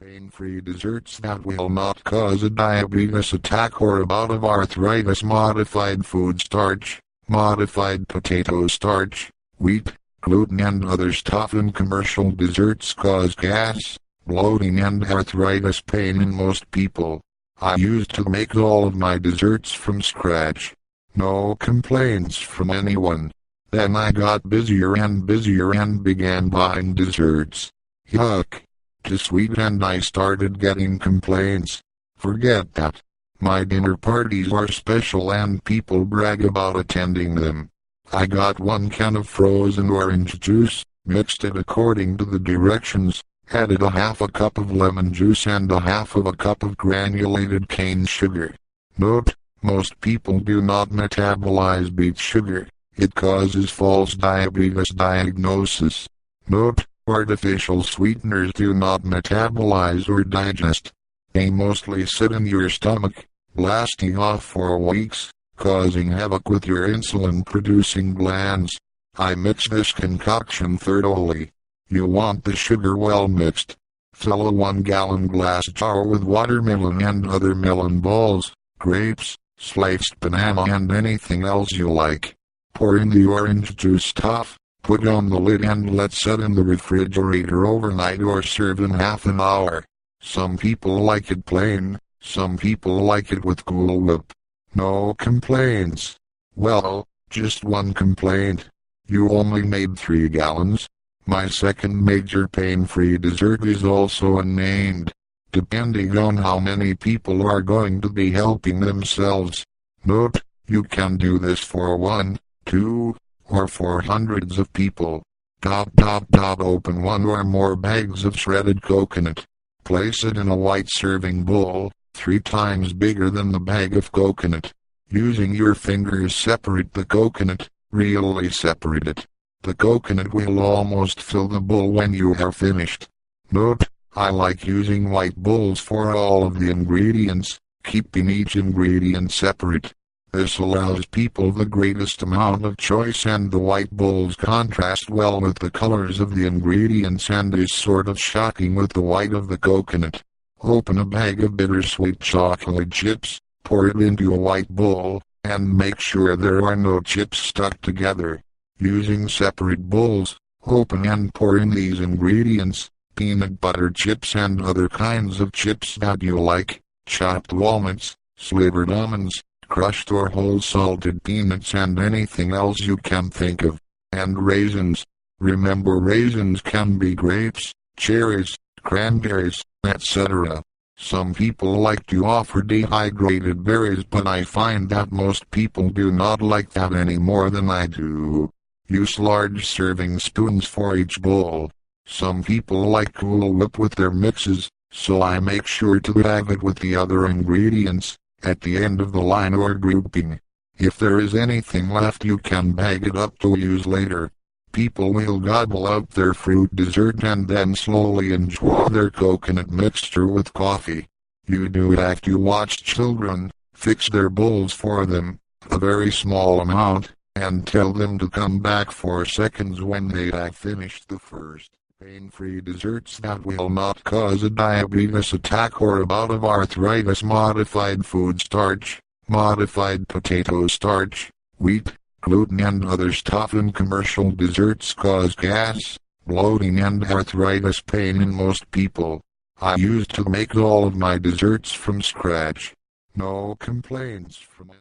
Pain-free desserts that will not cause a diabetes attack or a bout of arthritis. Modified food starch, modified potato starch, wheat, gluten and other stuff in commercial desserts cause gas, bloating and arthritis pain in most people. I used to make all of my desserts from scratch. No complaints from anyone. Then I got busier and began buying desserts. Yuck. Too sweet and I started getting complaints. Forget that. My dinner parties are special and people brag about attending them. I got 1 can of frozen orange juice, mixed it according to the directions, added a half a cup of lemon juice and a half of a cup of granulated cane sugar. Note: most people do not metabolize beet sugar. It causes false diabetes diagnosis. Note: artificial sweeteners do not metabolize or digest. They mostly sit in your stomach, blasting off for weeks, causing havoc with your insulin-producing glands. I mix this concoction thoroughly. You want the sugar well mixed. Fill a 1-gallon glass jar with watermelon and other melon balls, grapes, sliced banana and anything else you like. Pour in the orange juice stuff. Put on the lid and let set in the refrigerator overnight or serve in half an hour. Some people like it plain, some people like it with Cool Whip. No complaints. Well, just one complaint. You only made 3 gallons. My second major pain-free dessert is also unnamed, depending on how many people are going to be helping themselves. Note: you can do this for 1, 2, or for hundreds of people. Open 1 or more bags of shredded coconut. Place it in a white serving bowl, 3 times bigger than the bag of coconut. Using your fingers separate the coconut, really separate it. The coconut will almost fill the bowl when you are finished. Note: I like using white bowls for all of the ingredients, keeping each ingredient separate. This allows people the greatest amount of choice and the white bowls contrast well with the colors of the ingredients and is sort of shocking with the white of the coconut. Open a bag of bittersweet chocolate chips, pour it into a white bowl, and make sure there are no chips stuck together. Using separate bowls, open and pour in these ingredients, peanut butter chips and other kinds of chips that you like, chopped walnuts, slivered almonds, crushed or whole salted peanuts and anything else you can think of, and raisins. Remember, raisins can be grapes, cherries, cranberries, etc. Some people like to offer dehydrated berries, but I find that most people do not like that any more than I do. Use large serving spoons for each bowl. Some people like Cool Whip with their mixes, so I make sure to have it with the other ingredients at the end of the line or grouping. If there is anything left, you can bag it up to use later. People will gobble up their fruit dessert and then slowly enjoy their coconut mixture with coffee. You do have to watch children, fix their bowls for them, a very small amount, and tell them to come back 4 seconds when they have finished the first. Pain-free desserts that will not cause a diabetes attack or a bout of arthritis. Modified food starch, modified potato starch, wheat, gluten and other stuff in commercial desserts cause gas, bloating and arthritis pain in most people. I used to make all of my desserts from scratch. No complaints from